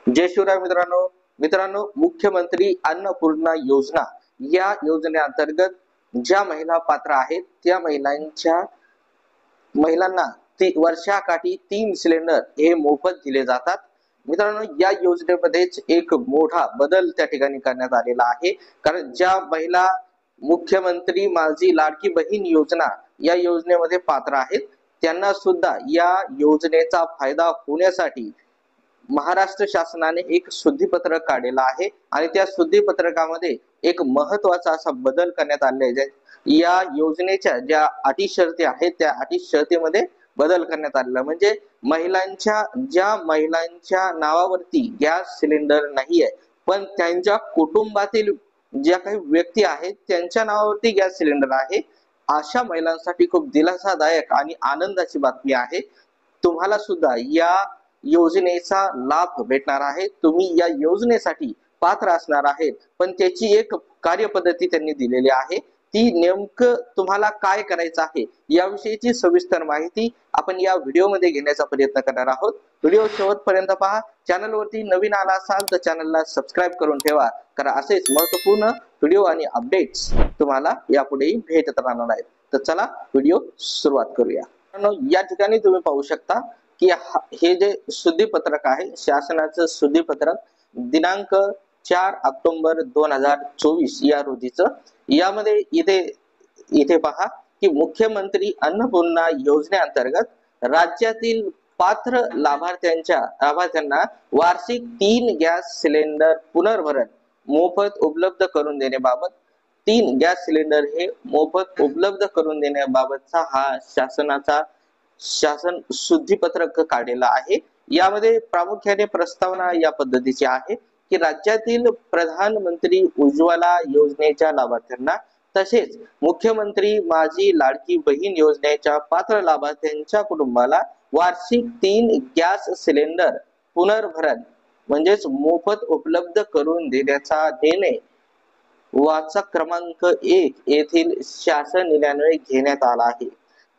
जय शिवराय मित्रांनो मुख्यमंत्री अन्नपूर्णा योजना या योजनेअंतर्गत ज्या महिला पात्र आहेत त्या महिलांना वर्षाकाठी 3 सिलेंडर हे मोफत दिले जातात। मित्रांनो, या योजनेमध्येच एक मोठा बदल त्या ठिकाणी करण्यात आलेला आहे। कारण ज्या महिला मुख्यमंत्री माझी लाडकी बहीण योजना या योजनेमध्ये पात्र आहेत त्यांना सुद्धा या योजनेचा फायदा होण्यासाठी महाराष्ट्र शासनाने एक शुद्धीपत्रक काढलेला आहे आणि त्या शुद्धीपत्रकामध्ये एक महत्त्वाचा असा बदल करण्यात आलेला आहे। या योजनेच्या ज्या अटी शर्ती आहेत त्या अटी शर्तीमध्ये बदल करण्यात आलेला, म्हणजे ज्या महिलांच्या नावावरती गॅस सिलेंडर नाही आहे पण त्यांच्या कुटुंबातील ज्या काही व्यक्ती आहेत त्यांच्या नावावरती गॅस सिलेंडर आहे, अशा महिलांसाठी खूप दिलासादायक आणि आनंदाची बातमी आहे। तुम्हाला सुद्धा या योजनेचा लाभ भेटणार आहे। तुम्ही या योजनेसाठी पात्र असणार आहेत, पण त्याची एक कार्यपद्धती त्यांनी दिलेली आहे। ती नेमकं तुम्हाला काय करायचं आहे याविषयीची सविस्तर माहिती आपण या व्हिडिओमध्ये घेण्याचा प्रयत्न करणार आहोत। व्हिडिओ शेवटपर्यंत पहा। चॅनलवरती नवीन आला असाल तर चॅनलला सबस्क्राइब करून ठेवा, कारण असेच महत्त्वपूर्ण व्हिडिओ आणि अपडेट्स तुम्हाला यापुढेही भेटत राहणार आहेत। तर चला व्हिडिओ सुरुवात करूया। या ठिकाणी तुम्ही पाहू शकता की हे जे शुद्धीपत्रक आहे, शासनाचं शुद्धीपत्रक दिनांक 4 ऑक्टोबर 2024 या रोजीचं, यामध्ये इथे पहा की मुख्यमंत्री अन्नपूर्णा योजनेअंतर्गत राज्यातील पात्र लाभार्थ्यांना वार्षिक 3 गॅस सिलेंडर पुनर्भरण मोफत उपलब्ध करून देण्याबाबत 3 गॅस सिलेंडर हे मोफत उपलब्ध करून देण्याबाबतचा हा शासन शुद्धीपत्रक काढलेला आहे। यामध्ये प्रामुख्याने प्रस्तावना या पद्धतीची आहे की राज्यातील प्रधानमंत्री उज्ज्वला योजनेच्या लाभार्थ्यांना तसेच मुख्यमंत्री माझी लाडकी बहीण योजनेच्या पात्र लाभार्थ्यांच्या कुटुंबाला वार्षिक 3 गॅस सिलेंडर पुनर्भरण म्हणजेच मोफत उपलब्ध करून देण्याचा निर्णय वाचक क्रमांक 1 येथील शासन निर्णयान्वये घेण्यात आला आहे।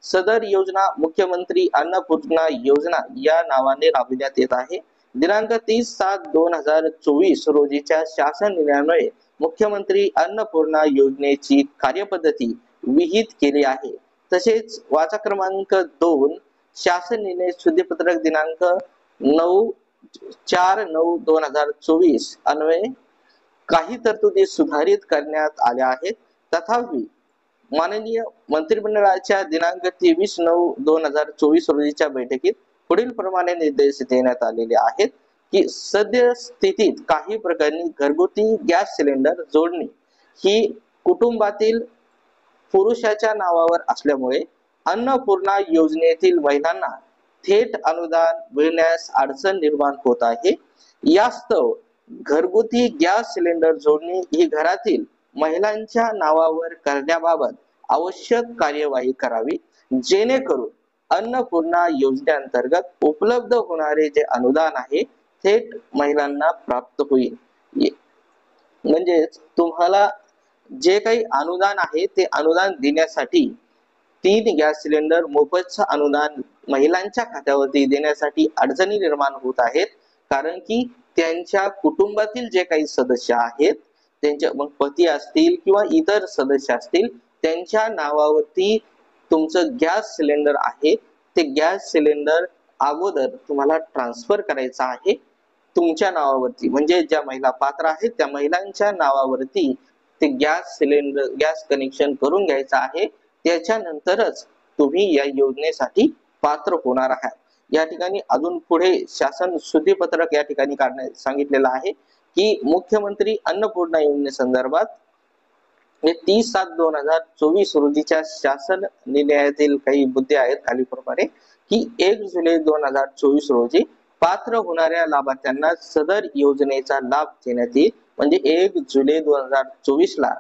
सदर योजना मुख्यमंत्री अन्नपूर्णा योजना या नावाने राबविण्यात येत आहे। दिनांक 30/7/2024 रोजीच्या शासन निर्णयान्वये मुख्यमंत्री अन्नपूर्णा योजनेची कार्यपद्धती विहित केली आहे। तसेच वाचक क्रमांक 2 शासन निर्णय शुद्धीपत्रक दिनांक 4/9/2024 अन्वये काही तरतुदी सुधारित करण्यात आल्या आहेत। तथापि माननीय मंत्रिमंडळाच्या दिनांक 23/9/2024 रोजीच्या बैठकीत पुढील प्रमाणे निर्देश देण्यात आलेले आहेत की सद्यस्थितीत काही प्रकरणी घरगुती गॅस सिलेंडर जोडणी ही कुटुंबातील पुरुषाच्या नावावर असल्यामुळे अन्नपूर्णा योजनेतील महिलांना थेट अनुदान मिळण्यास अडचण निर्माण होत आहे। यास्तव घरगुती गॅस सिलेंडर जोडणी ही घरातील महिलांच्या नावावर करण्याबाबत आवश्यक कार्यवाही करावी, जेणेकरून अन्नपूर्णा योजनेअंतर्गत उपलब्ध होणारे जे अनुदान आहे थेट महिलांना प्राप्त होईल। म्हणजेच तुम्हाला जे काही अनुदान आहे ते अनुदान देण्यासाठी 3 गॅस सिलेंडर मोफतचं अनुदान महिलांच्या खात्यावरती देण्यासाठी अडचणी निर्माण होत आहेत, कारण की त्यांच्या कुटुंबातील जे काही सदस्य आहेत त्यांचे मग पती असतील किंवा इतर सदस्य असतील त्यांच्या नावावरती तुमचं गॅस सिलेंडर आहे ते गॅस सिलेंडर अगोदर तुम्हाला ट्रान्सफर करायचं आहे तुमच्या नावावरती, म्हणजे ज्या महिला पात्र आहेत त्या महिलांच्या नावावरती ते गॅस कनेक्शन करून घ्यायचं आहे। त्याच्यानंतरच तुम्ही या योजनेसाठी पात्र होणार आहात। या ठिकाणी अजून पुढे शासन शुद्धीपत्रक या ठिकाणी काढण्यास सांगितलेलं आहे की मुख्यमंत्री अन्नपूर्णा योजनेसंदर्भात 30/7/2024 रोजीच्या शासन निर्णयातील काही मुद्दे आहेत खालीलप्रमाणे की 1 जुलै 2024 रोजी पात्र होणाऱ्या लाभार्थ्यांना सदर योजनेचा लाभ देण्यात येईल। म्हणजे 1 जुलै 2024 ला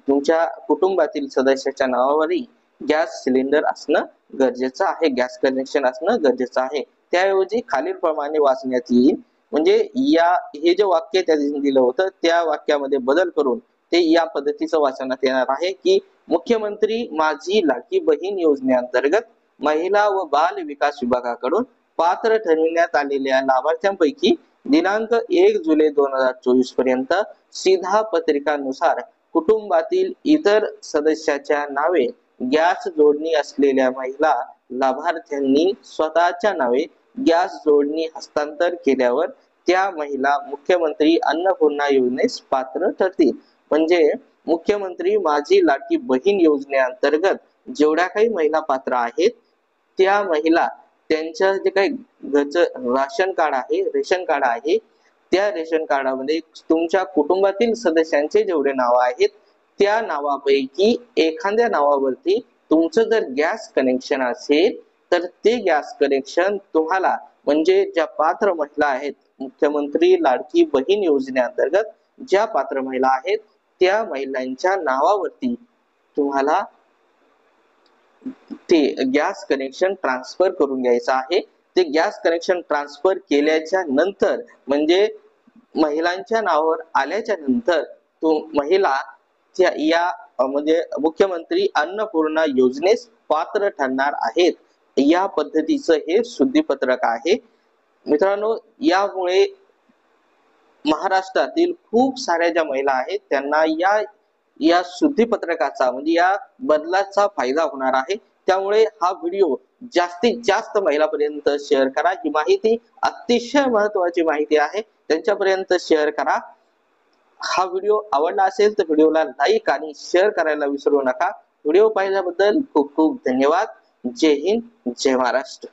तुमच्या कुटुंबातील सदस्याच्या नावावरही गॅस सिलेंडर असणं गरजेचं आहे, गॅस कनेक्शन असणं गरजेचं आहे। त्याऐवजी खालीलप्रमाणे वाचण्यात येईल, म्हणजे हे जे वाक्य त्यांनी दिलं होतं त्या वाक्यामध्ये बदल करून ते या पद्धतीचं वाचनात येणार आहे की मुख्यमंत्री माझी लाडकी बहीण योजनेअंतर्गत महिला व बाल विकास विभागाकडून पात्र ठरविण्यात आलेल्या लाभार्थ्यांपैकी दिनांक 1 जुलै 2024 पर्यंत शिधापत्रिकानुसार कुटुंबातील इतर सदस्याच्या नावे गॅस जोडणी असलेल्या महिला लाभार्थ्यांनी स्वतःच्या नावे गॅस जोडणी हस्तांतर केल्यावर त्या महिला मुख्यमंत्री अन्नपूर्णा योजनेस पात्र ठरतील. म्हणजे मुख्यमंत्री माझी लाडकी बहीण योजनेअंतर्गत जेवढ्या काही महिला पात्र आहेत त्या महिला त्यांचं जे काही घरचं रेशन कार्ड आहे त्या रेशन कार्डामध्ये तुमच्या कुटुंबातील सदस्यांचे जेवढे नाव आहेत त्या नावापैकी एखाद्या नावावरती तुमचं जर गॅस कनेक्शन असेल तर ते गॅस कनेक्शन तुम्हाला म्हणजे ज्या पात्र महिला आहेत मुख्यमंत्री लाडकी बहीण योजनेअंतर्गत ज्या पात्र महिला आहेत त्या महिलांच्या नावावरती तुम्हाला ते गॅस कनेक्शन ट्रान्सफर करून घ्यायचं आहे. ते गॅस कनेक्शन ट्रान्सफर केल्याच्या नंतर म्हणजे महिलांच्या नावावर आल्याच्या नंतर तो महिला या म्हणजे मुख्यमंत्री अन्नपूर्णा योजनेस पात्र ठरणार आहेत. या पद्धतीचं हे शुद्धीपत्रक आहे. मित्रांनो, यामुळे महाराष्ट्रातील खूप साऱ्या ज्या महिला आहेत त्यांना या शुद्धीपत्रकाचा म्हणजे या बदलाचा फायदा होणार आहे. त्यामुळे हा व्हिडिओ जास्तीत जास्त महिलांपर्यंत शेअर करा. ही माहिती अतिशय महत्त्वाची माहिती आहे, त्यांच्यापर्यंत शेअर करा. हा व्हिडिओ आवडला असेल तर व्हिडिओला लाईक आणि शेअर करायला विसरू नका. व्हिडिओ पाहिल्याबद्दल खूप खूप धन्यवाद. जय हिंद, जय महाराष्ट्र.